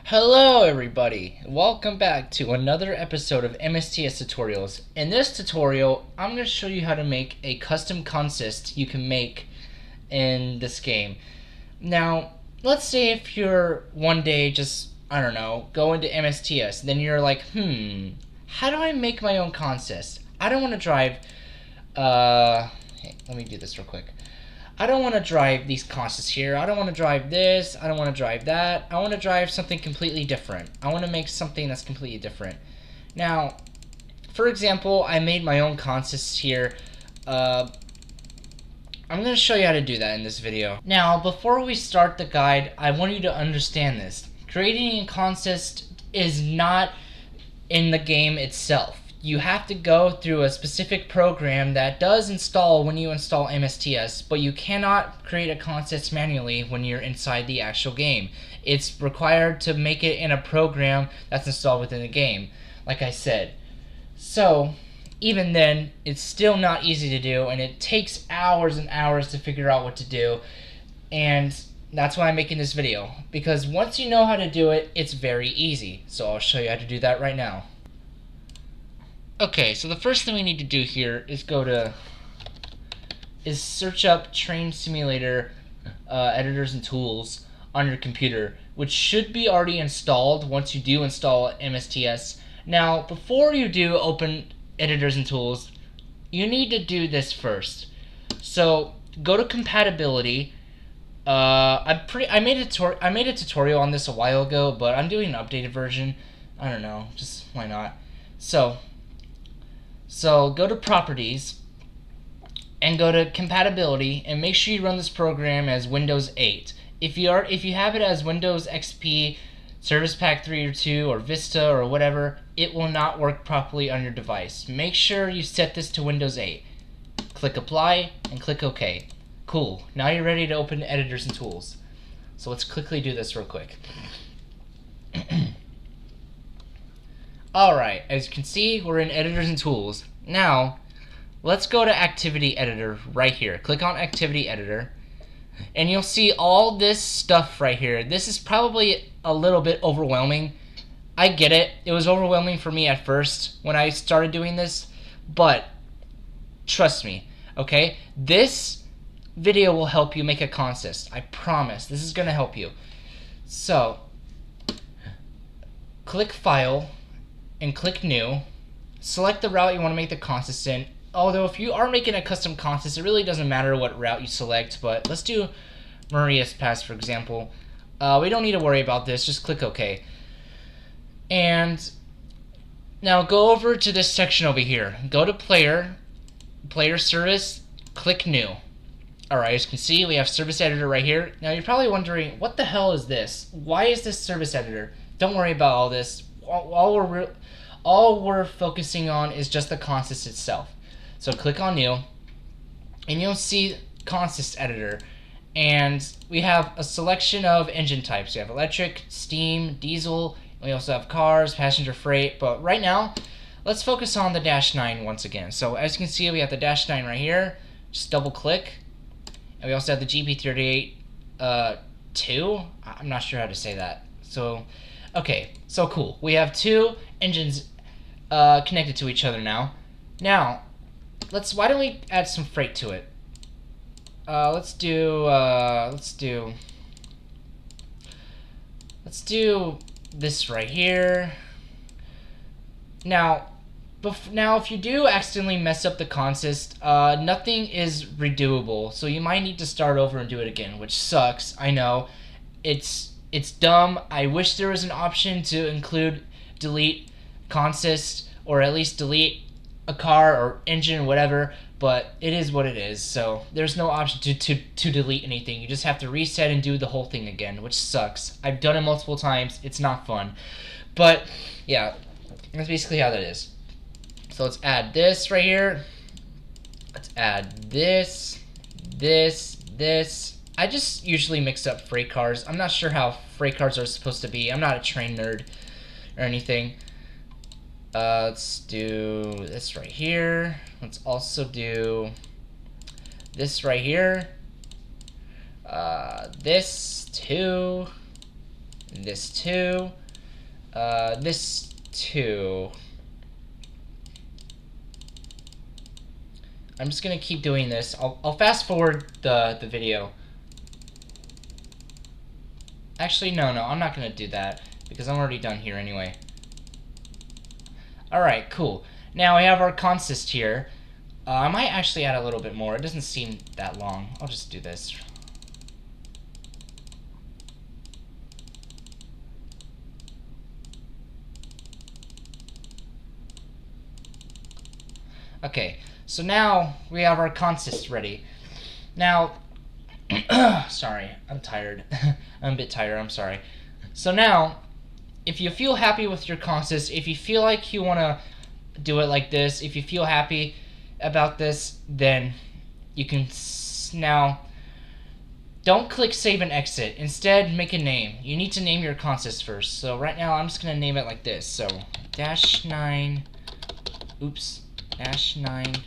Hello everybody! Welcome back to another episode of MSTS tutorials. In this tutorial, I'm going to show you how to make a custom consist you can make in this game. Now, let's say if you're one day just, I don't know, go into MSTS, then you're like, how do I make my own consist? I don't want to drive, hey, let me do this real quick. I don't want to drive these constants here. I don't want to drive this. I don't want to drive that. I want to drive something completely different. I want to make something that's completely different. Now, for example, I made my own consists here. I'm going to show you how to do that in this video. Now, before we start the guide, I want you to understand this. Creating a consist is not in the game itself. You have to go through a specific program that does install when you install MSTS, but you cannot create a consist manually when you're inside the actual game. It's required to make it in a program that's installed within the game, like I said. So, even then, it's still not easy to do, and it takes hours and hours to figure out what to do, and that's why I'm making this video, because once you know how to do it, it's very easy. So I'll show you how to do that right now. Okay, so the first thing we need to do here is search up Train Simulator editors and tools on your computer, which should be already installed once you do install MSTS. Now, before you do open editors and tools, you need to do this first. So go to compatibility. I made a tutorial on this a while ago, but I'm doing an updated version. I don't know, just why not? So go to properties and go to compatibility and make sure you run this program as Windows 8. If you have it as Windows XP, Service Pack 3 or 2 or Vista or whatever, it will not work properly on your device. Make sure you set this to Windows 8. Click apply and click OK. Cool. Now you're ready to open editors and tools. So let's quickly do this real quick. Alright, as you can see, we're in editors and tools. Now, let's go to activity editor right here. Click on activity editor, and you'll see all this stuff right here. This is probably a little bit overwhelming. I get it. It was overwhelming for me at first when I started doing this, but trust me, okay? This video will help you make a consist. I promise. This is going to help you. So, click File and click New. Select the route you want to make the consist in. Although if you are making a custom consist, it really doesn't matter what route you select, but let's do Maria's Pass, for example. We don't need to worry about this. Just click OK. And now go over to this section over here. Go to Player Service, click New. Alright, as you can see, we have Service Editor right here. Now you're probably wondering, what the hell is this? Why is this Service Editor? Don't worry about all this. All we're focusing on is just the consist itself. So click on New, and you'll see Consist Editor. And we have a selection of engine types. We have electric, steam, diesel. We also have cars, passenger freight. But right now, let's focus on the Dash 9 once again. So as you can see, we have the Dash 9 right here. Just double click. And we also have the GP38 2. I'm not sure how to say that. So, okay, so cool. We have two engines connected to each other now. Now, why don't we add some freight to it? Let's do this right here. Now, if you do accidentally mess up the consist, nothing is redoable, so you might need to start over and do it again, which sucks. I know, it's dumb. I wish there was an option to include delete consist, or at least delete a car or engine, whatever, but it is what it is. So there's no option to delete anything. You just have to reset and do the whole thing again, which sucks. I've done it multiple times. It's not fun, but yeah, that's basically how that is. So let's add this right here. Let's add this. I just usually mix up freight cars. I'm not sure how freight cars are supposed to be. I'm not a train nerd or anything. Let's do this right here. Let's also do this right here. This too. this too, this too. I'm just gonna keep doing this. I'll fast forward the video. Actually, no, I'm not gonna do that because I'm already done here anyway. Alright, cool. Now we have our consist here. I might actually add a little bit more. It doesn't seem that long. I'll just do this. Okay, so now we have our consist ready. Now, sorry, I'm tired. I'm a bit tired, I'm sorry. So now, if you feel happy with your consist, if you feel like you want to do it like this, if you feel happy about this, then you can now don't click save and exit. Instead, make a name. You need to name your consist first. So right now, I'm just going to name it like this. So, -9, oops, -9,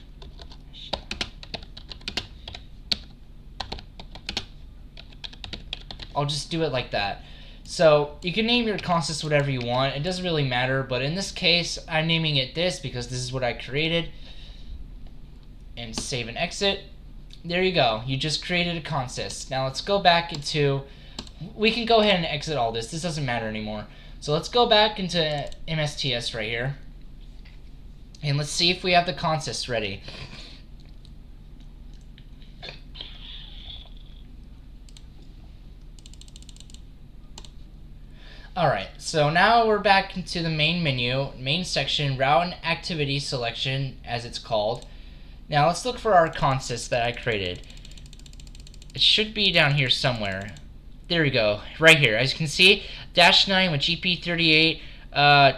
I'll just do it like that. So you can name your consist whatever you want. It doesn't really matter, but in this case, I'm naming it this because this is what I created. And save and exit. There you go. You just created a consist. Now let's go back into... We can go ahead and exit all this. This doesn't matter anymore. So let's go back into MSTS right here. And let's see if we have the consist ready. Alright, so now we're back into the main menu, main section, route and activity selection, as it's called. Now let's look for our consist that I created. It should be down here somewhere. There we go, right here. As you can see, -9 with GP38,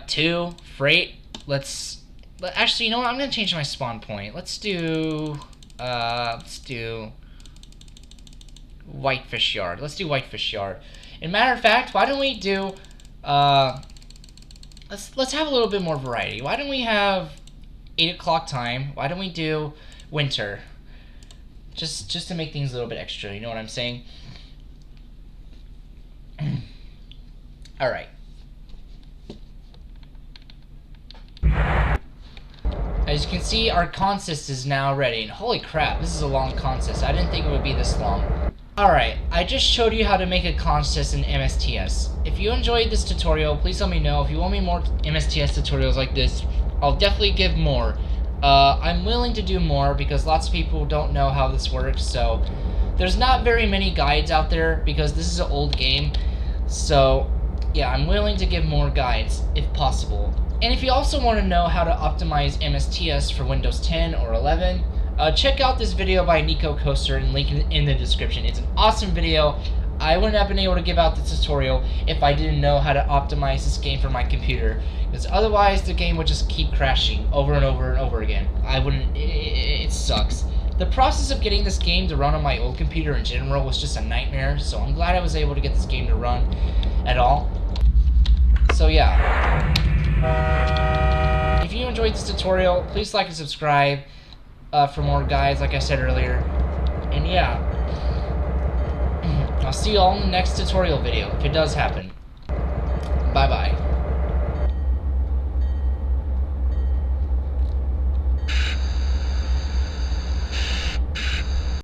2, freight. Actually, you know what? I'm going to change my spawn point. Let's do Whitefish Yard. Let's do Whitefish Yard. And matter of fact, why don't we do, let's have a little bit more variety. Why don't we have 8 o'clock time? Why don't we do winter? Just to make things a little bit extra, you know what I'm saying? Alright. As you can see, our consist is now ready. And holy crap, this is a long consist. I didn't think it would be this long. Alright, I just showed you how to make a consist in MSTS. If you enjoyed this tutorial, please let me know. If you want me more MSTS tutorials like this, I'll definitely give more. I'm willing to do more because lots of people don't know how this works, so there's not very many guides out there because this is an old game. So, yeah, I'm willing to give more guides if possible. And if you also want to know how to optimize MSTS for Windows 10 or 11, check out this video by Nico Coaster and link in the description. It's an awesome video. I wouldn't have been able to give out the tutorial if I didn't know how to optimize this game for my computer, because otherwise the game would just keep crashing over and over and over again. It sucks. The process of getting this game to run on my old computer in general was just a nightmare, so I'm glad I was able to get this game to run at all. So yeah. If you enjoyed this tutorial, please like and subscribe for more guides, like I said earlier. And yeah, I'll see you all in the next tutorial video, if it does happen. Bye-bye.